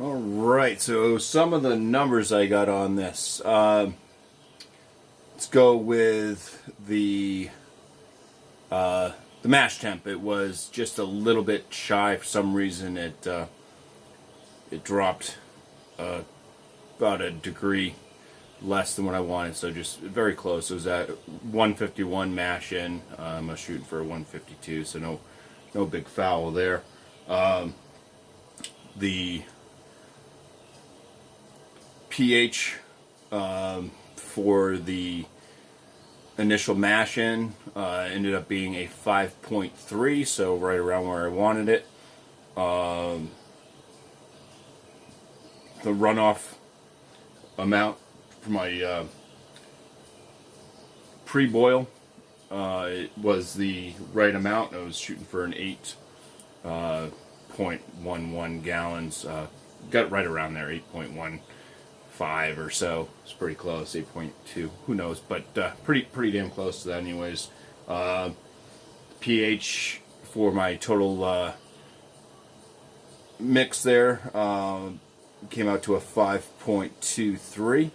All right, so some of the numbers I got on this. Let's go with the mash temp. It was just a little bit shy for some reason. It dropped about a degree less than what I wanted, so just very close. It was at 151 mash in. I was shooting for a 152, so no big foul there. The pH for the initial mash in ended up being a 5.3, so right around where I wanted it. The runoff amount for my pre-boil it was the right amount. I was shooting for an 8.11 gallons. Got right around there, 8.15 or so. It's pretty close, 8.2. Who knows? But pretty damn close to that, anyways. pH for my total mix there came out to a 5.23.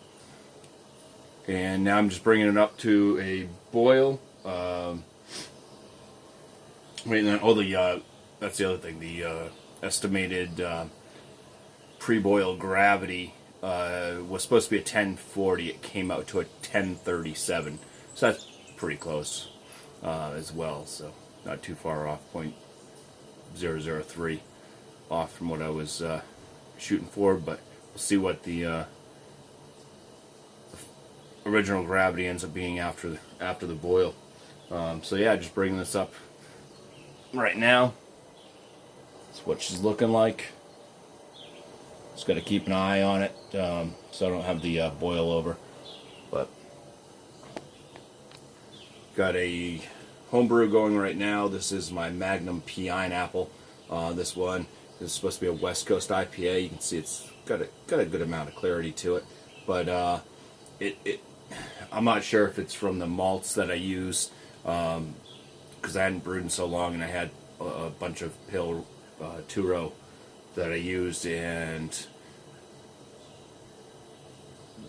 And now I'm just bringing it up to a boil. Wait, and then, that's the other thing. The estimated pre-boil gravity was supposed to be a 1040. It came out to a 1037. So that's pretty close as well. So not too far off. 0.003 off from what I was shooting for. But we'll see what the original gravity ends up being after the boil. So yeah, just bringing this up right now. That's what she's looking like. Just got to keep an eye on it so I don't have the boil over. But got a homebrew going right now. This is my Magnum Pineapple. This one is supposed to be a West Coast IPA. You can see it's got a good amount of clarity to it, but I'm not sure if it's from the malts that I use, because I hadn't brewed in so long, and I had a bunch of pale two-row that I used, and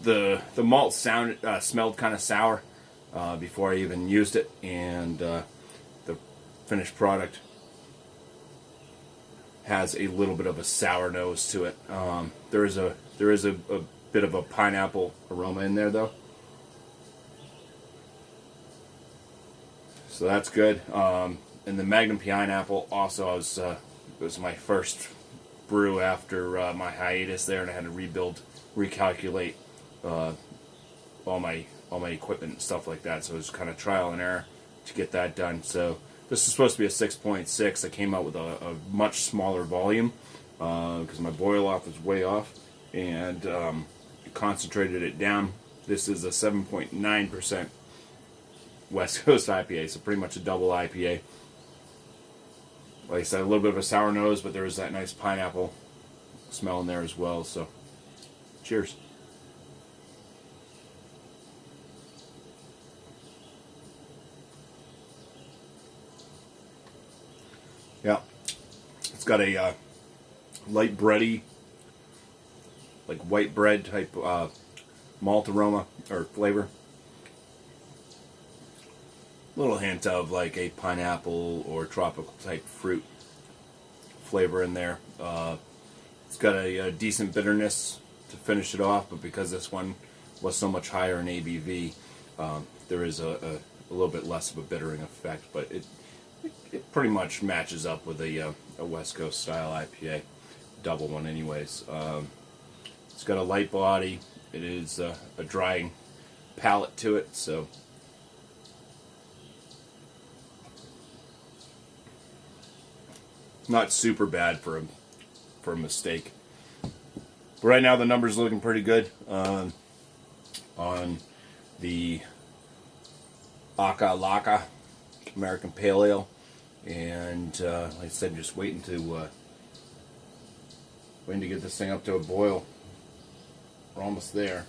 the malt smelled kind of sour before I even used it, and the finished product has a little bit of a sour nose to it. There is a bit of a pineapple aroma in there, though. So that's good. And the Magnum Pineapple also it was my first brew after my hiatus there, and I had to recalculate all my equipment and stuff like that. So it was kind of trial and error to get that done. So this is supposed to be a 6.6. I came out with a much smaller volume because my boil off was way off, and concentrated it down. This is a 7.9% West Coast IPA, so pretty much a double IPA. Like I said, a little bit of a sour nose, but there is that nice pineapple smell in there as well. So, cheers. Yeah, it's got a light bready, like white bread type malt aroma or flavor. Little hint of like a pineapple or tropical type fruit flavor in there. It's got a decent bitterness to finish it off, but because this one was so much higher in ABV, there is a little bit less of a bittering effect, but it pretty much matches up with a West Coast style IPA, double one anyways. It's got a light body. It is a drying palate to it, so not super bad for a mistake. But right now the numbers are looking pretty good on the Akka Lakka American Pale Ale, and like I said, just waiting to get this thing up to a boil. We're almost there.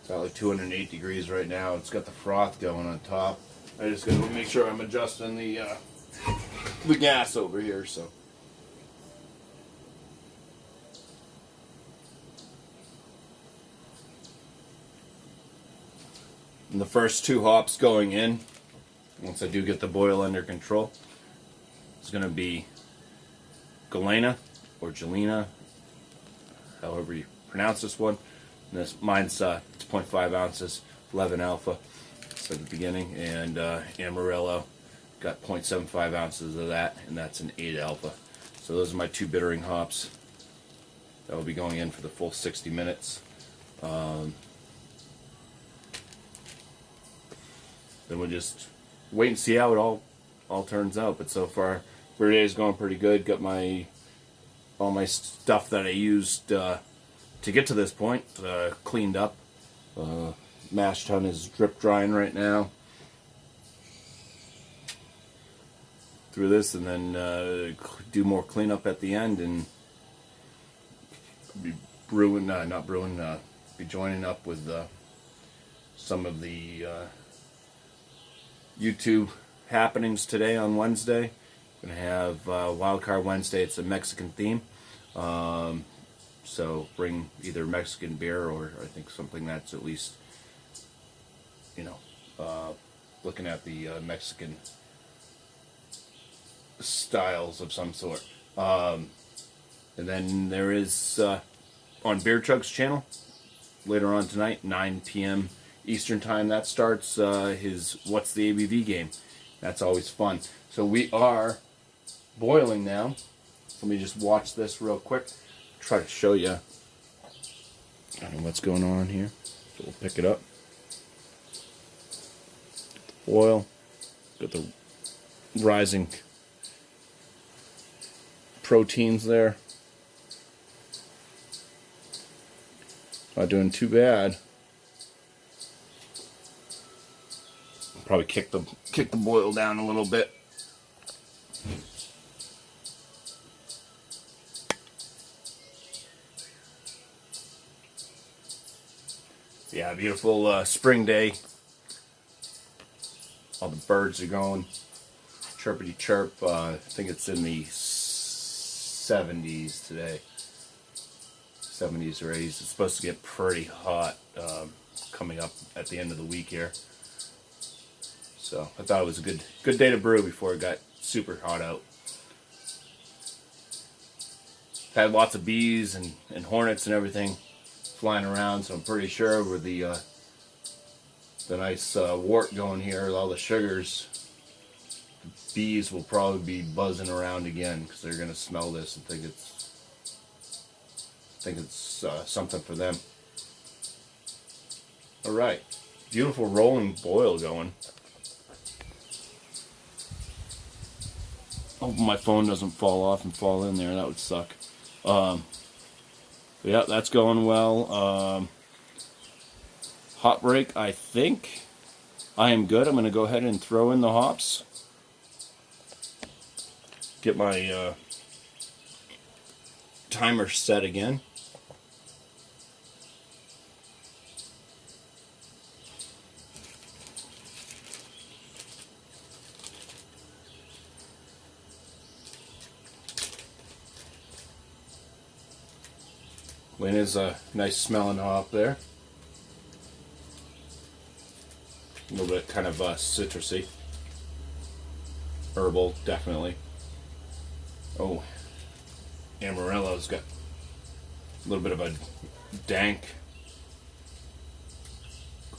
It's at like 208 degrees right now. It's got the froth going on top. I just got to make sure I'm adjusting the gas over here. So And the first 2 hops going in, once I do get the boil under control, is going to be Galena or Gelina, however you pronounce this one. And mine's 0.5 ounces, 11 alpha, so at the beginning, and Amarillo got 0.75 ounces of that, and that's an 8 alpha. So those are my 2 bittering hops that will be going in for the full 60 minutes. Then we'll just wait and see how it all turns out. But so far, brewday is going pretty good. Got all my stuff that I used to get to this point cleaned up. Mash tun is drip drying right now through this, and then do more cleanup at the end, and be brewing, not brewing, be joining up with some of the YouTube happenings today on Wednesday. Gonna have Wildcard Wednesday. It's a Mexican theme, so bring either Mexican beer or I think something that's at least, you know, looking at the Mexican styles of some sort. And then there is on Beer Chug's channel later on tonight, 9 p.m. Eastern time. That starts his What's the ABV game. That's always fun. So we are boiling now. Let me just watch this real quick. Try to show you. I don't know what's going on here. So we'll pick it up. Boil. Got the rising proteins there. Not doing too bad. Probably kick the boil down a little bit. Yeah, beautiful spring day. All the birds are going chirpity chirp. I think it's in the 70s today. 70s or 80s. It's supposed to get pretty hot coming up at the end of the week here. So I thought it was a good day to brew before it got super hot out. Had lots of bees and hornets and everything flying around, so I'm pretty sure with the nice wort going here with all the sugars, the bees will probably be buzzing around again because they're going to smell this and think it's something for them. All right, beautiful rolling boil going. Hope my phone doesn't fall off and fall in there. That would suck. Yeah, that's going well. Hop break, I think I am good. I'm going to go ahead and throw in the hops. Get my timer set again. Lynn is a nice smelling hop there. A little bit kind of citrusy. Herbal, definitely. Oh, Amarillo's got a little bit of a dank,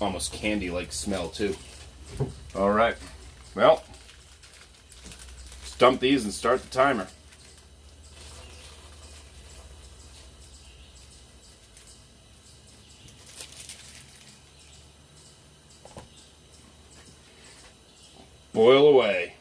almost candy-like smell too. All right, well, let's dump these and start the timer. Boil away.